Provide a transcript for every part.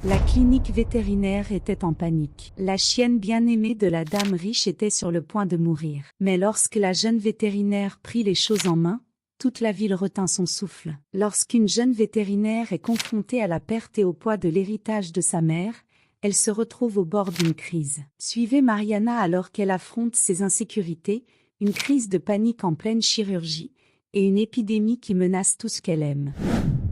La clinique vétérinaire était en panique. La chienne bien-aimée de la dame riche était sur le point de mourir. Mais lorsque la jeune vétérinaire prit les choses en main, toute la ville retint son souffle. Lorsqu'une jeune vétérinaire est confrontée à la perte et au poids de l'héritage de sa mère, elle se retrouve au bord d'une crise. Suivez Mariana alors qu'elle affronte ses insécurités, une crise de panique en pleine chirurgie, et une épidémie qui menace tout ce qu'elle aime.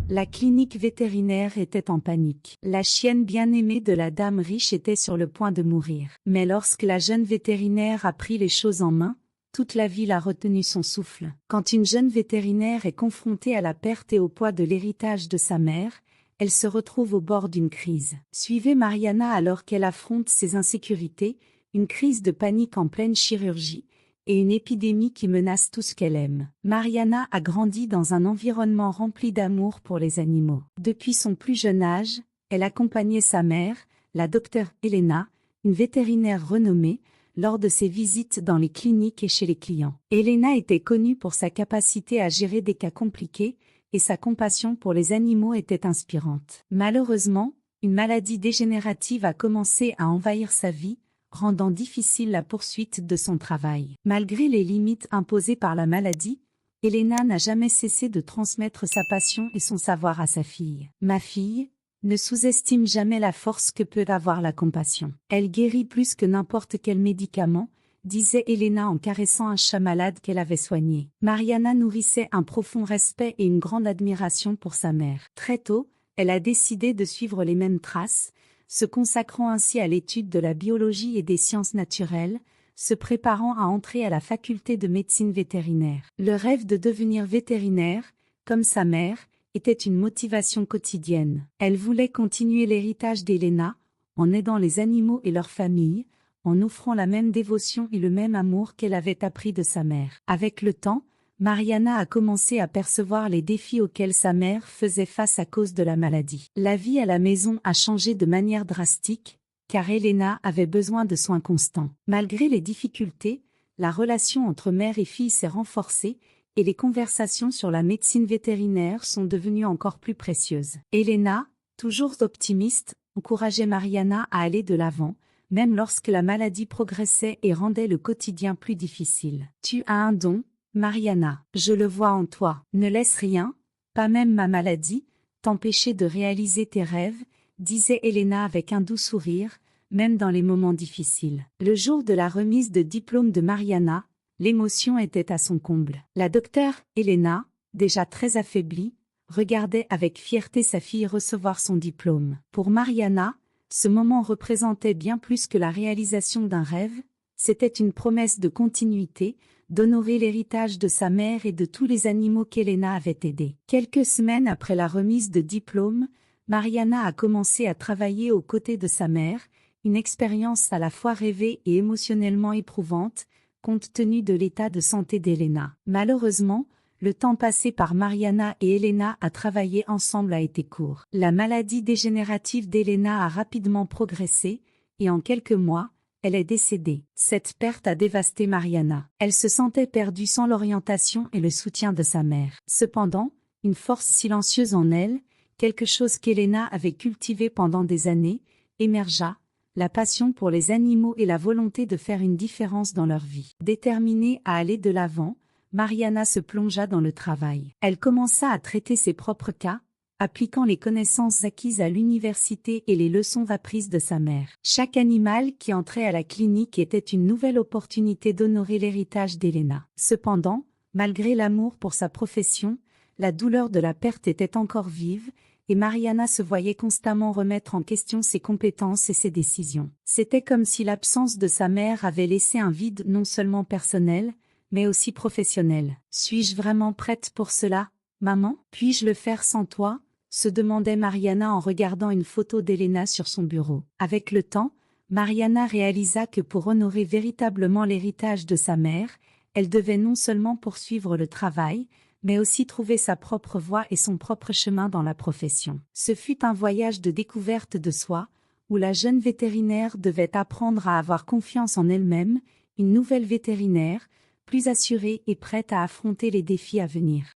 La clinique vétérinaire était en panique. La chienne bien-aimée de la dame riche était sur le point de mourir. Mais lorsque la jeune vétérinaire a pris les choses en main, toute la ville a retenu son souffle. Quand une jeune vétérinaire est confrontée à la perte et au poids de l'héritage de sa mère, elle se retrouve au bord d'une crise. Suivez Mariana alors qu'elle affronte ses insécurités, une crise de panique en pleine chirurgie, et une épidémie qui menace tout ce qu'elle aime. Mariana a grandi dans un environnement rempli d'amour pour les animaux. Depuis son plus jeune âge, elle accompagnait sa mère, la docteure Elena, une vétérinaire renommée, lors de ses visites dans les cliniques et chez les clients. Elena était connue pour sa capacité à gérer des cas compliqués, et sa compassion pour les animaux était inspirante. Malheureusement, une maladie dégénérative a commencé à envahir sa vie, rendant difficile la poursuite de son travail. Malgré les limites imposées par la maladie, Elena n'a jamais cessé de transmettre sa passion et son savoir à sa fille. « Ma fille, ne sous-estime jamais la force que peut avoir la compassion. Elle guérit plus que n'importe quel médicament », disait Elena en caressant un chat malade qu'elle avait soigné. Mariana nourrissait un profond respect et une grande admiration pour sa mère. Très tôt, elle a décidé de suivre les mêmes traces, se consacrant ainsi à l'étude de la biologie et des sciences naturelles, se préparant à entrer à la faculté de médecine vétérinaire. Le rêve de devenir vétérinaire, comme sa mère, était une motivation quotidienne. Elle voulait continuer l'héritage d'Elena, en aidant les animaux et leurs familles, en offrant la même dévotion et le même amour qu'elle avait appris de sa mère. Avec le temps, Mariana a commencé à percevoir les défis auxquels sa mère faisait face à cause de la maladie. La vie à la maison a changé de manière drastique, car Elena avait besoin de soins constants. Malgré les difficultés, la relation entre mère et fille s'est renforcée, et les conversations sur la médecine vétérinaire sont devenues encore plus précieuses. Elena, toujours optimiste, encourageait Mariana à aller de l'avant, même lorsque la maladie progressait et rendait le quotidien plus difficile. « Tu as un don, Mariana, je le vois en toi. Ne laisse rien, pas même ma maladie, t'empêcher de réaliser tes rêves, » disait Elena avec un doux sourire, même dans les moments difficiles. Le jour de la remise de diplôme de Mariana, l'émotion était à son comble. La docteure Elena, déjà très affaiblie, regardait avec fierté sa fille recevoir son diplôme. Pour Mariana, ce moment représentait bien plus que la réalisation d'un rêve, c'était une promesse de continuité, d'honorer l'héritage de sa mère et de tous les animaux qu'Elena avait aidés. Quelques semaines après la remise de diplôme, Mariana a commencé à travailler aux côtés de sa mère, une expérience à la fois rêvée et émotionnellement éprouvante, compte tenu de l'état de santé d'Elena. Malheureusement, le temps passé par Mariana et Elena à travailler ensemble a été court. La maladie dégénérative d'Elena a rapidement progressé, et en quelques mois, elle est décédée. Cette perte a dévasté Mariana. Elle se sentait perdue sans l'orientation et le soutien de sa mère. Cependant, une force silencieuse en elle, quelque chose qu'Elena avait cultivé pendant des années, émergea, la passion pour les animaux et la volonté de faire une différence dans leur vie. Déterminée à aller de l'avant, Mariana se plongea dans le travail. Elle commença à traiter ses propres cas, appliquant les connaissances acquises à l'université et les leçons apprises de sa mère. Chaque animal qui entrait à la clinique était une nouvelle opportunité d'honorer l'héritage d'Elena. Cependant, malgré l'amour pour sa profession, la douleur de la perte était encore vive, et Mariana se voyait constamment remettre en question ses compétences et ses décisions. C'était comme si l'absence de sa mère avait laissé un vide non seulement personnel, mais aussi professionnel. « Suis-je vraiment prête pour cela, maman ? Puis-je le faire sans toi ?» se demandait Mariana en regardant une photo d'Elena sur son bureau. Avec le temps, Mariana réalisa que pour honorer véritablement l'héritage de sa mère, elle devait non seulement poursuivre le travail, mais aussi trouver sa propre voie et son propre chemin dans la profession. Ce fut un voyage de découverte de soi, où la jeune vétérinaire devait apprendre à avoir confiance en elle-même, une nouvelle vétérinaire, plus assurée et prête à affronter les défis à venir.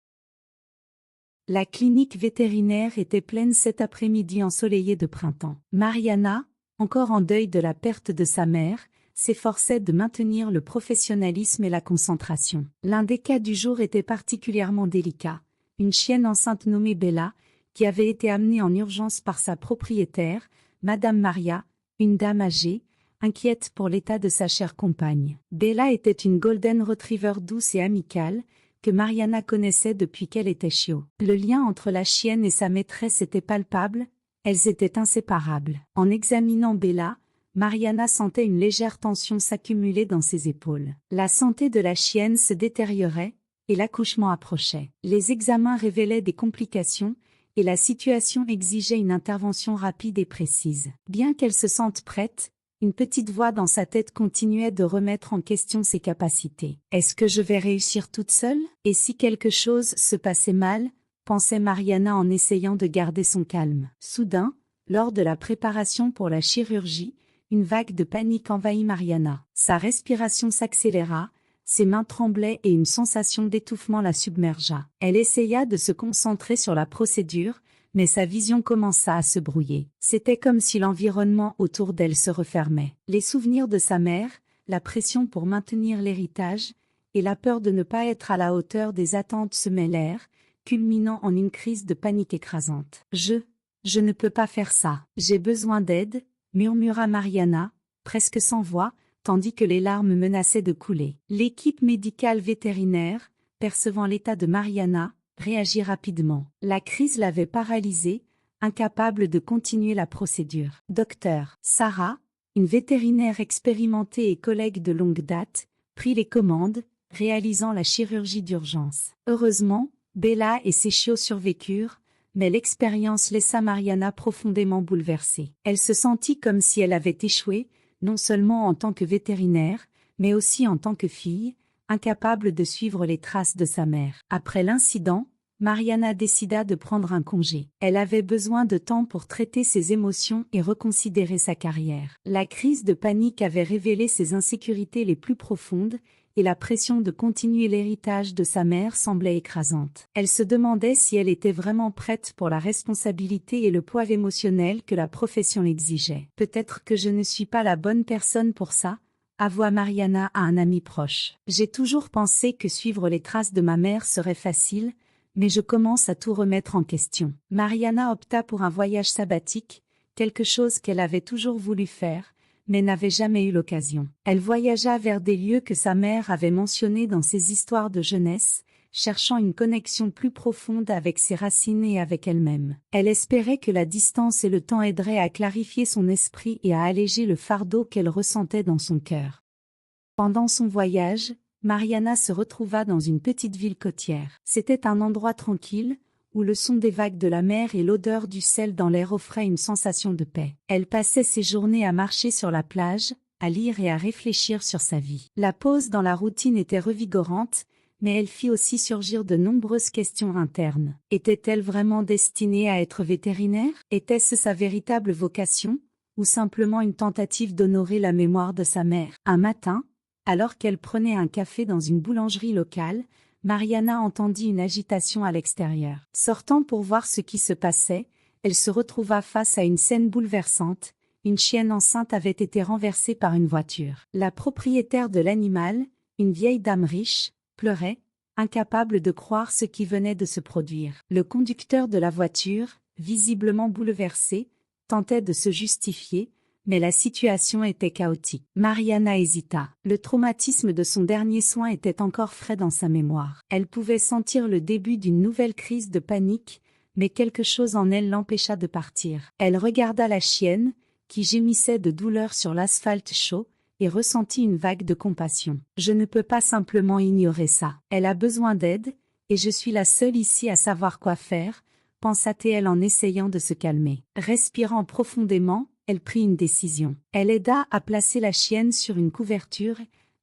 La clinique vétérinaire était pleine cet après-midi ensoleillé de printemps. Mariana, encore en deuil de la perte de sa mère, s'efforçait de maintenir le professionnalisme et la concentration. L'un des cas du jour était particulièrement délicat. Une chienne enceinte nommée Bella, qui avait été amenée en urgence par sa propriétaire, Madame Maria, une dame âgée, inquiète pour l'état de sa chère compagne. Bella était une golden retriever douce et amicale, que Mariana connaissait depuis qu'elle était chiot. Le lien entre la chienne et sa maîtresse était palpable, elles étaient inséparables. En examinant Bella, Mariana sentait une légère tension s'accumuler dans ses épaules. La santé de la chienne se détériorait, et l'accouchement approchait. Les examens révélaient des complications, et la situation exigeait une intervention rapide et précise. Bien qu'elle se sente prête, une petite voix dans sa tête continuait de remettre en question ses capacités. « Est-ce que je vais réussir toute seule? Et si quelque chose se passait mal ?» pensait Mariana en essayant de garder son calme. Soudain, lors de la préparation pour la chirurgie, une vague de panique envahit Mariana. Sa respiration s'accéléra, ses mains tremblaient et une sensation d'étouffement la submergea. Elle essaya de se concentrer sur la procédure, mais sa vision commença à se brouiller. C'était comme si l'environnement autour d'elle se refermait. Les souvenirs de sa mère, la pression pour maintenir l'héritage, et la peur de ne pas être à la hauteur des attentes se mêlèrent, culminant en une crise de panique écrasante. « Je ne peux pas faire ça. J'ai besoin d'aide », murmura Mariana, presque sans voix, tandis que les larmes menaçaient de couler. L'équipe médicale vétérinaire, percevant l'état de Mariana, réagit rapidement. La crise l'avait paralysée, incapable de continuer la procédure. Docteur Sarah, une vétérinaire expérimentée et collègue de longue date, prit les commandes, réalisant la chirurgie d'urgence. Heureusement, Bella et ses chiots survécurent, mais l'expérience laissa Mariana profondément bouleversée. Elle se sentit comme si elle avait échoué, non seulement en tant que vétérinaire, mais aussi en tant que fille, incapable de suivre les traces de sa mère. Après l'incident, Mariana décida de prendre un congé. Elle avait besoin de temps pour traiter ses émotions et reconsidérer sa carrière. La crise de panique avait révélé ses insécurités les plus profondes, et la pression de continuer l'héritage de sa mère semblait écrasante. Elle se demandait si elle était vraiment prête pour la responsabilité et le poids émotionnel que la profession exigeait. « Peut-être que je ne suis pas la bonne personne pour ça », avoua Mariana à un ami proche. « J'ai toujours pensé que suivre les traces de ma mère serait facile, mais je commence à tout remettre en question. » Mariana opta pour un voyage sabbatique, quelque chose qu'elle avait toujours voulu faire, mais n'avait jamais eu l'occasion. Elle voyagea vers des lieux que sa mère avait mentionnés dans ses histoires de jeunesse, cherchant une connexion plus profonde avec ses racines et avec elle-même. Elle espérait que la distance et le temps aideraient à clarifier son esprit et à alléger le fardeau qu'elle ressentait dans son cœur. Pendant son voyage, Mariana se retrouva dans une petite ville côtière. C'était un endroit tranquille, où le son des vagues de la mer et l'odeur du sel dans l'air offraient une sensation de paix. Elle passait ses journées à marcher sur la plage, à lire et à réfléchir sur sa vie. La pause dans la routine était revigorante, mais elle fit aussi surgir de nombreuses questions internes. Était-elle vraiment destinée à être vétérinaire? Était-ce sa véritable vocation, ou simplement une tentative d'honorer la mémoire de sa mère? Un matin, alors qu'elle prenait un café dans une boulangerie locale, Mariana entendit une agitation à l'extérieur. Sortant pour voir ce qui se passait, elle se retrouva face à une scène bouleversante. Une chienne enceinte avait été renversée par une voiture. La propriétaire de l'animal, une vieille dame riche, pleurait, incapable de croire ce qui venait de se produire. Le conducteur de la voiture, visiblement bouleversé, tentait de se justifier, mais la situation était chaotique. Mariana hésita. Le traumatisme de son dernier soin était encore frais dans sa mémoire. Elle pouvait sentir le début d'une nouvelle crise de panique, mais quelque chose en elle l'empêcha de partir. Elle regarda la chienne, qui gémissait de douleur sur l'asphalte chaud, et ressentit une vague de compassion. « Je ne peux pas simplement ignorer ça. Elle a besoin d'aide, et je suis la seule ici à savoir quoi faire, » pensa-t-elle en essayant de se calmer. Respirant profondément, elle prit une décision. Elle aida à placer la chienne sur une couverture,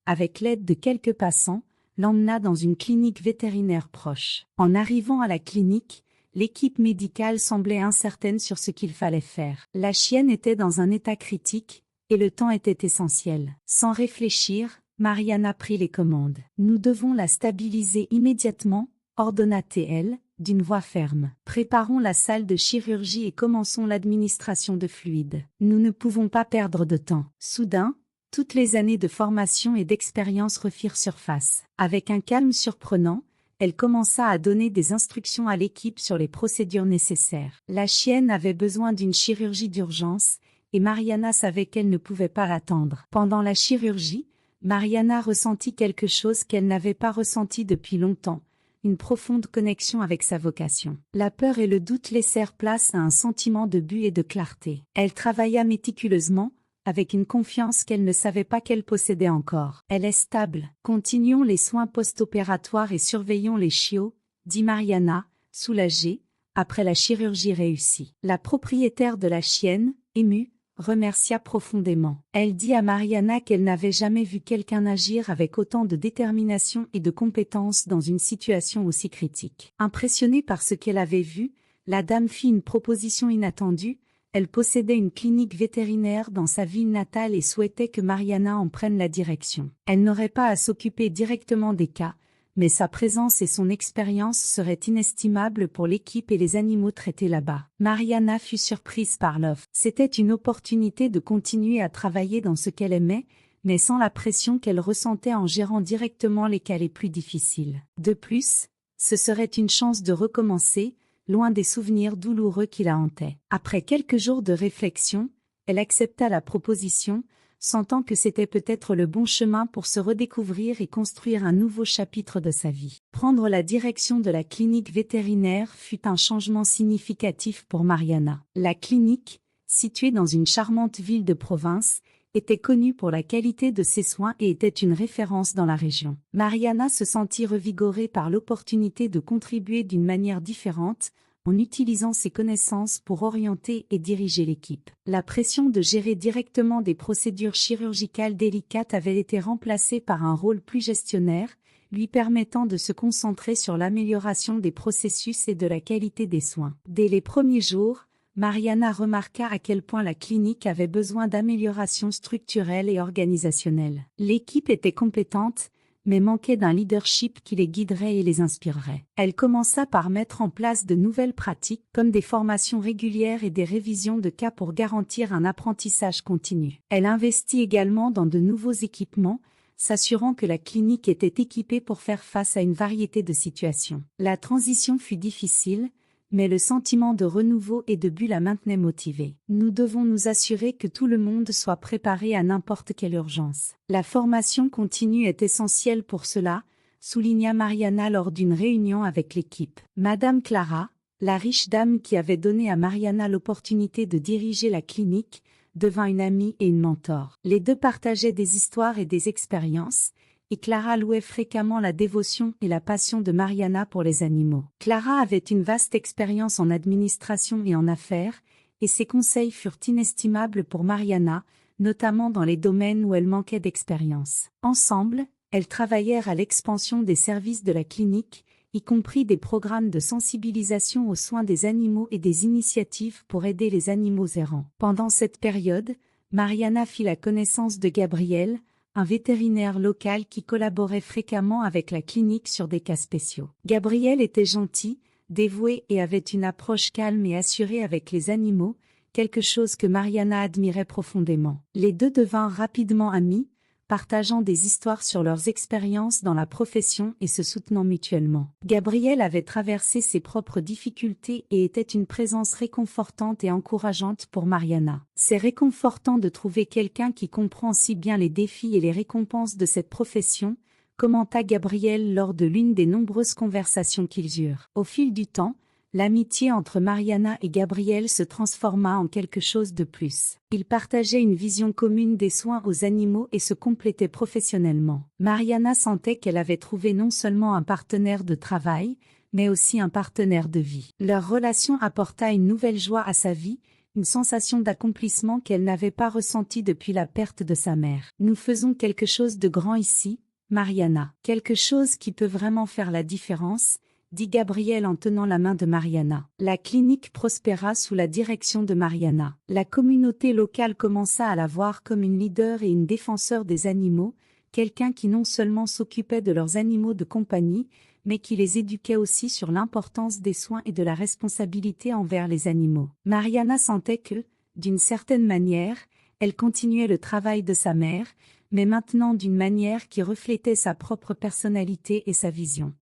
avec l'aide de quelques passants, l'emmena dans une clinique vétérinaire proche. En arrivant à la clinique, l'équipe médicale semblait incertaine sur ce qu'il fallait faire. La chienne était dans un état critique, et le temps était essentiel. Sans réfléchir, Mariana prit les commandes. « Nous devons la stabiliser immédiatement », ordonna-t-elle, d'une voix ferme. Préparons la salle de chirurgie et commençons l'administration de fluides. Nous ne pouvons pas perdre de temps. Soudain, toutes les années de formation et d'expérience refirent surface. Avec un calme surprenant, elle commença à donner des instructions à l'équipe sur les procédures nécessaires. La chienne avait besoin d'une chirurgie d'urgence, et Mariana savait qu'elle ne pouvait pas l'attendre. Pendant la chirurgie, Mariana ressentit quelque chose qu'elle n'avait pas ressenti depuis longtemps, une profonde connexion avec sa vocation. La peur et le doute laissèrent place à un sentiment de but et de clarté. Elle travailla méticuleusement, avec une confiance qu'elle ne savait pas qu'elle possédait encore. Elle est stable. Continuons les soins post-opératoires et surveillons les chiots, dit Mariana, soulagée, après la chirurgie réussie. La propriétaire de la chienne, émue, remercia profondément. Elle dit à Mariana qu'elle n'avait jamais vu quelqu'un agir avec autant de détermination et de compétence dans une situation aussi critique. Impressionnée par ce qu'elle avait vu, la dame fit une proposition inattendue. Elle possédait une clinique vétérinaire dans sa ville natale et souhaitait que Mariana en prenne la direction. Elle n'aurait pas à s'occuper directement des cas, mais sa présence et son expérience seraient inestimables pour l'équipe et les animaux traités là-bas. Mariana fut surprise par l'offre. C'était une opportunité de continuer à travailler dans ce qu'elle aimait, mais sans la pression qu'elle ressentait en gérant directement les cas les plus difficiles. De plus, ce serait une chance de recommencer, loin des souvenirs douloureux qui la hantaient. Après quelques jours de réflexion, elle accepta la proposition, sentant que c'était peut-être le bon chemin pour se redécouvrir et construire un nouveau chapitre de sa vie. Prendre la direction de la clinique vétérinaire fut un changement significatif pour Mariana. La clinique, située dans une charmante ville de province, était connue pour la qualité de ses soins et était une référence dans la région. Mariana se sentit revigorée par l'opportunité de contribuer d'une manière différente, en utilisant ses connaissances pour orienter et diriger l'équipe. La pression de gérer directement des procédures chirurgicales délicates avait été remplacée par un rôle plus gestionnaire, lui permettant de se concentrer sur l'amélioration des processus et de la qualité des soins. Dès les premiers jours, Mariana remarqua à quel point la clinique avait besoin d'améliorations structurelles et organisationnelles. L'équipe était compétente, mais manquait d'un leadership qui les guiderait et les inspirerait. Elle commença par mettre en place de nouvelles pratiques, comme des formations régulières et des révisions de cas pour garantir un apprentissage continu. Elle investit également dans de nouveaux équipements, s'assurant que la clinique était équipée pour faire face à une variété de situations. La transition fut difficile, mais le sentiment de renouveau et de but la maintenait motivée. Nous devons nous assurer que tout le monde soit préparé à n'importe quelle urgence. La formation continue est essentielle pour cela, souligna Mariana lors d'une réunion avec l'équipe. Madame Clara, la riche dame qui avait donné à Mariana l'opportunité de diriger la clinique, devint une amie et une mentor. Les deux partageaient des histoires et des expériences, et Clara louait fréquemment la dévotion et la passion de Mariana pour les animaux. Clara avait une vaste expérience en administration et en affaires, et ses conseils furent inestimables pour Mariana, notamment dans les domaines où elle manquait d'expérience. Ensemble, elles travaillèrent à l'expansion des services de la clinique, y compris des programmes de sensibilisation aux soins des animaux et des initiatives pour aider les animaux errants. Pendant cette période, Mariana fit la connaissance de Gabriel, un vétérinaire local qui collaborait fréquemment avec la clinique sur des cas spéciaux. Gabriel était gentil, dévoué et avait une approche calme et assurée avec les animaux, quelque chose que Mariana admirait profondément. Les deux devinrent rapidement amis, partageant des histoires sur leurs expériences dans la profession et se soutenant mutuellement. Gabriel avait traversé ses propres difficultés et était une présence réconfortante et encourageante pour Mariana. C'est réconfortant de trouver quelqu'un qui comprend si bien les défis et les récompenses de cette profession, commenta Gabriel lors de l'une des nombreuses conversations qu'ils eurent. Au fil du temps, l'amitié entre Mariana et Gabriel se transforma en quelque chose de plus. Ils partageaient une vision commune des soins aux animaux et se complétaient professionnellement. Mariana sentait qu'elle avait trouvé non seulement un partenaire de travail, mais aussi un partenaire de vie. Leur relation apporta une nouvelle joie à sa vie, une sensation d'accomplissement qu'elle n'avait pas ressentie depuis la perte de sa mère. Nous faisons quelque chose de grand ici, Mariana. Quelque chose qui peut vraiment faire la différence, dit Gabriel en tenant la main de Mariana. La clinique prospéra sous la direction de Mariana. La communauté locale commença à la voir comme une leader et une défenseur des animaux, quelqu'un qui non seulement s'occupait de leurs animaux de compagnie, mais qui les éduquait aussi sur l'importance des soins et de la responsabilité envers les animaux. Mariana sentait que, d'une certaine manière, elle continuait le travail de sa mère, mais maintenant d'une manière qui reflétait sa propre personnalité et sa vision.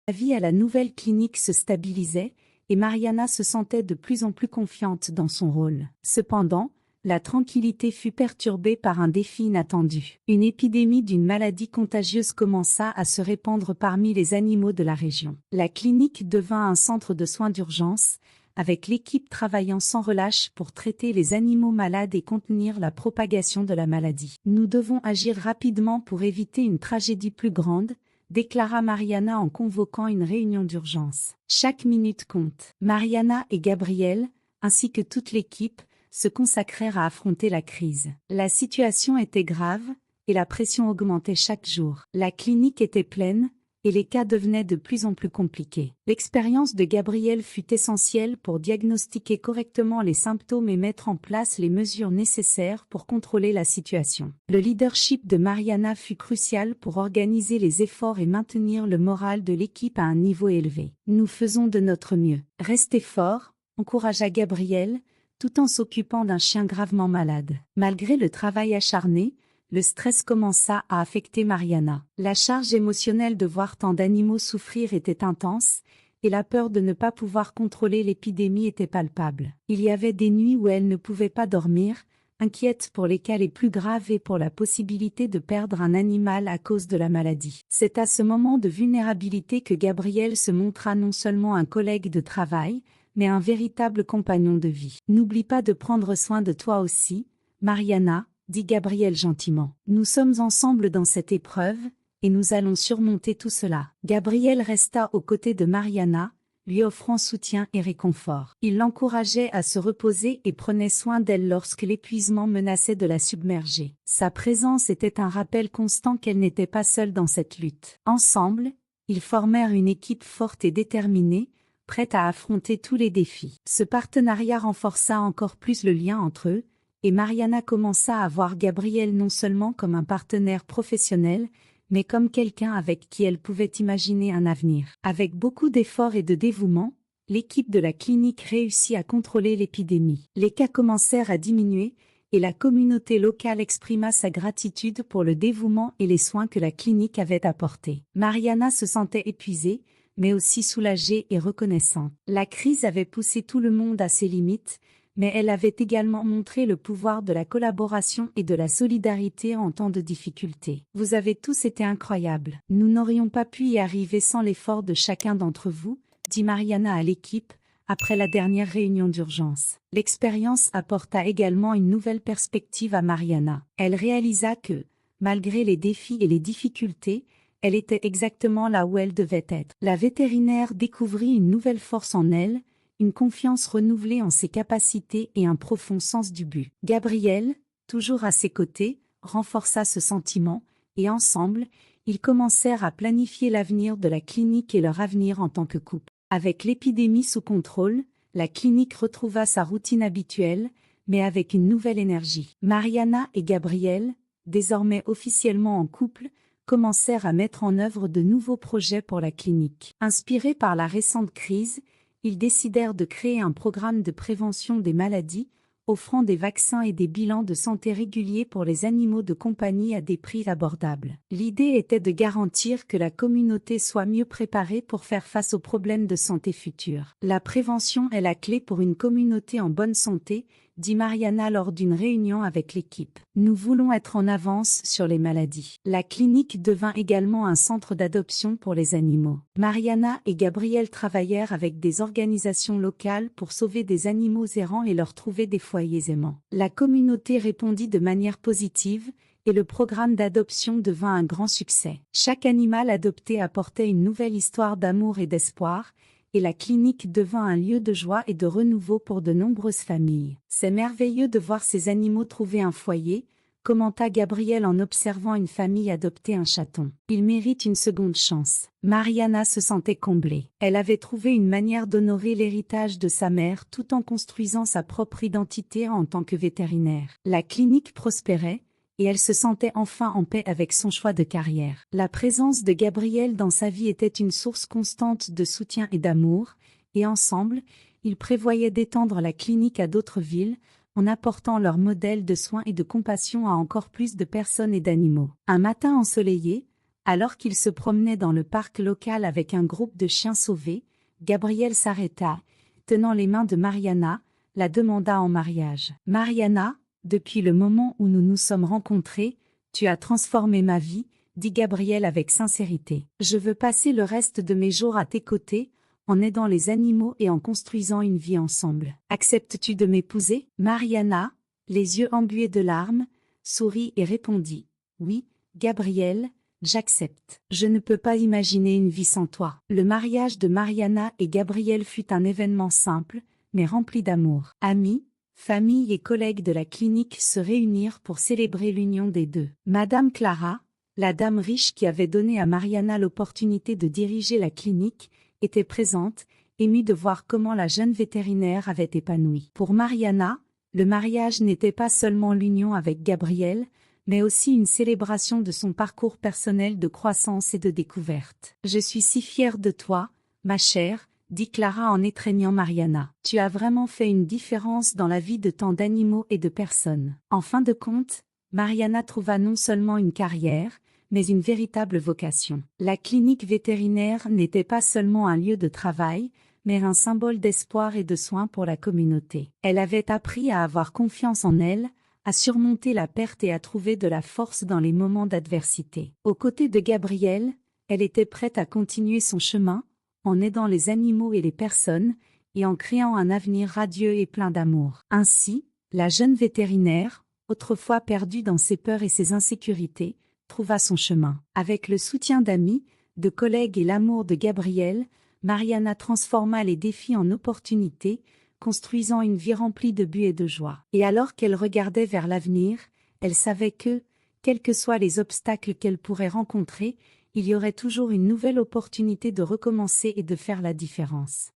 La vie à la nouvelle clinique se stabilisait, et Mariana se sentait de plus en plus confiante dans son rôle. Cependant, la tranquillité fut perturbée par un défi inattendu. Une épidémie d'une maladie contagieuse commença à se répandre parmi les animaux de la région. La clinique devint un centre de soins d'urgence, avec l'équipe travaillant sans relâche pour traiter les animaux malades et contenir la propagation de la maladie. Nous devons agir rapidement pour éviter une tragédie plus grande, déclara Mariana en convoquant une réunion d'urgence. Chaque minute compte. Mariana et Gabriel, ainsi que toute l'équipe, se consacrèrent à affronter la crise. La situation était grave, et la pression augmentait chaque jour. La clinique était pleine, et les cas devenaient de plus en plus compliqués. L'expérience de Gabriel fut essentielle pour diagnostiquer correctement les symptômes et mettre en place les mesures nécessaires pour contrôler la situation. Le leadership de Mariana fut crucial pour organiser les efforts et maintenir le moral de l'équipe à un niveau élevé. « Nous faisons de notre mieux. Restez forts », encouragea Gabriel, tout en s'occupant d'un chien gravement malade. Malgré le travail acharné, le stress commença à affecter Mariana. La charge émotionnelle de voir tant d'animaux souffrir était intense, et la peur de ne pas pouvoir contrôler l'épidémie était palpable. Il y avait des nuits où elle ne pouvait pas dormir, inquiète pour les cas les plus graves et pour la possibilité de perdre un animal à cause de la maladie. C'est à ce moment de vulnérabilité que Gabriel se montra non seulement un collègue de travail, mais un véritable compagnon de vie. « N'oublie pas de prendre soin de toi aussi, Mariana », dit Gabriel gentiment. « Nous sommes ensemble dans cette épreuve, et nous allons surmonter tout cela. » Gabriel resta aux côtés de Mariana, lui offrant soutien et réconfort. Il l'encourageait à se reposer et prenait soin d'elle lorsque l'épuisement menaçait de la submerger. Sa présence était un rappel constant qu'elle n'était pas seule dans cette lutte. Ensemble, ils formèrent une équipe forte et déterminée, prête à affronter tous les défis. Ce partenariat renforça encore plus le lien entre eux, et Mariana commença à voir Gabriel non seulement comme un partenaire professionnel, mais comme quelqu'un avec qui elle pouvait imaginer un avenir. Avec beaucoup d'efforts et de dévouement, l'équipe de la clinique réussit à contrôler l'épidémie. Les cas commencèrent à diminuer, et la communauté locale exprima sa gratitude pour le dévouement et les soins que la clinique avait apportés. Mariana se sentait épuisée, mais aussi soulagée et reconnaissante. La crise avait poussé tout le monde à ses limites, mais elle avait également montré le pouvoir de la collaboration et de la solidarité en temps de difficulté. Vous avez tous été incroyables. Nous n'aurions pas pu y arriver sans l'effort de chacun d'entre vous, dit Mariana à l'équipe, après la dernière réunion d'urgence. L'expérience apporta également une nouvelle perspective à Mariana. Elle réalisa que, malgré les défis et les difficultés, elle était exactement là où elle devait être. La vétérinaire découvrit une nouvelle force en elle, une confiance renouvelée en ses capacités et un profond sens du but. Gabriel, toujours à ses côtés, renforça ce sentiment, et ensemble, ils commencèrent à planifier l'avenir de la clinique et leur avenir en tant que couple. Avec l'épidémie sous contrôle, la clinique retrouva sa routine habituelle, mais avec une nouvelle énergie. Mariana et Gabriel, désormais officiellement en couple, commencèrent à mettre en œuvre de nouveaux projets pour la clinique. Inspirés par la récente crise, ils décidèrent de créer un programme de prévention des maladies, offrant des vaccins et des bilans de santé réguliers pour les animaux de compagnie à des prix abordables. L'idée était de garantir que la communauté soit mieux préparée pour faire face aux problèmes de santé futurs. La prévention est la clé pour une communauté en bonne santé, dit Mariana lors d'une réunion avec l'équipe. Nous voulons être en avance sur les maladies. La clinique devint également un centre d'adoption pour les animaux. Mariana et Gabriel travaillèrent avec des organisations locales pour sauver des animaux errants et leur trouver des foyers aimants. La communauté répondit de manière positive, et le programme d'adoption devint un grand succès. Chaque animal adopté apportait une nouvelle histoire d'amour et d'espoir, et la clinique devint un lieu de joie et de renouveau pour de nombreuses familles. « C'est merveilleux de voir ces animaux trouver un foyer », commenta Gabriel en observant une famille adopter un chaton. « Il mérite une seconde chance. » Mariana se sentait comblée. Elle avait trouvé une manière d'honorer l'héritage de sa mère tout en construisant sa propre identité en tant que vétérinaire. La clinique prospérait, et elle se sentait enfin en paix avec son choix de carrière. La présence de Gabriel dans sa vie était une source constante de soutien et d'amour, et ensemble, ils prévoyaient d'étendre la clinique à d'autres villes, en apportant leur modèle de soins et de compassion à encore plus de personnes et d'animaux. Un matin ensoleillé, alors qu'ils se promenaient dans le parc local avec un groupe de chiens sauvés, Gabriel s'arrêta, tenant les mains de Mariana, la demanda en mariage. « Mariana, depuis le moment où nous nous sommes rencontrés, tu as transformé ma vie, » dit Gabriel avec sincérité. « Je veux passer le reste de mes jours à tes côtés, en aidant les animaux et en construisant une vie ensemble. Acceptes-tu de m'épouser ?» Mariana, les yeux embués de larmes, sourit et répondit « Oui, Gabriel, j'accepte. Je ne peux pas imaginer une vie sans toi. » Le mariage de Mariana et Gabriel fut un événement simple, mais rempli d'amour. Amis, famille et collègues de la clinique se réunirent pour célébrer l'union des deux. Madame Clara, la dame riche qui avait donné à Mariana l'opportunité de diriger la clinique, était présente, émue de voir comment la jeune vétérinaire avait épanoui. Pour Mariana, le mariage n'était pas seulement l'union avec Gabriel, mais aussi une célébration de son parcours personnel de croissance et de découverte. « Je suis si fière de toi, ma chère, » dit Clara en étreignant Mariana. « Tu as vraiment fait une différence dans la vie de tant d'animaux et de personnes. » En fin de compte, Mariana trouva non seulement une carrière, mais une véritable vocation. La clinique vétérinaire n'était pas seulement un lieu de travail, mais un symbole d'espoir et de soins pour la communauté. Elle avait appris à avoir confiance en elle, à surmonter la perte et à trouver de la force dans les moments d'adversité. Aux côtés de Gabriel, elle était prête à continuer son chemin, en aidant les animaux et les personnes, et en créant un avenir radieux et plein d'amour. Ainsi, la jeune vétérinaire, autrefois perdue dans ses peurs et ses insécurités, trouva son chemin. Avec le soutien d'amis, de collègues et l'amour de Gabriel, Mariana transforma les défis en opportunités, construisant une vie remplie de buts et de joie. Et alors qu'elle regardait vers l'avenir, elle savait que, quels que soient les obstacles qu'elle pourrait rencontrer, il y aurait toujours une nouvelle opportunité de recommencer et de faire la différence.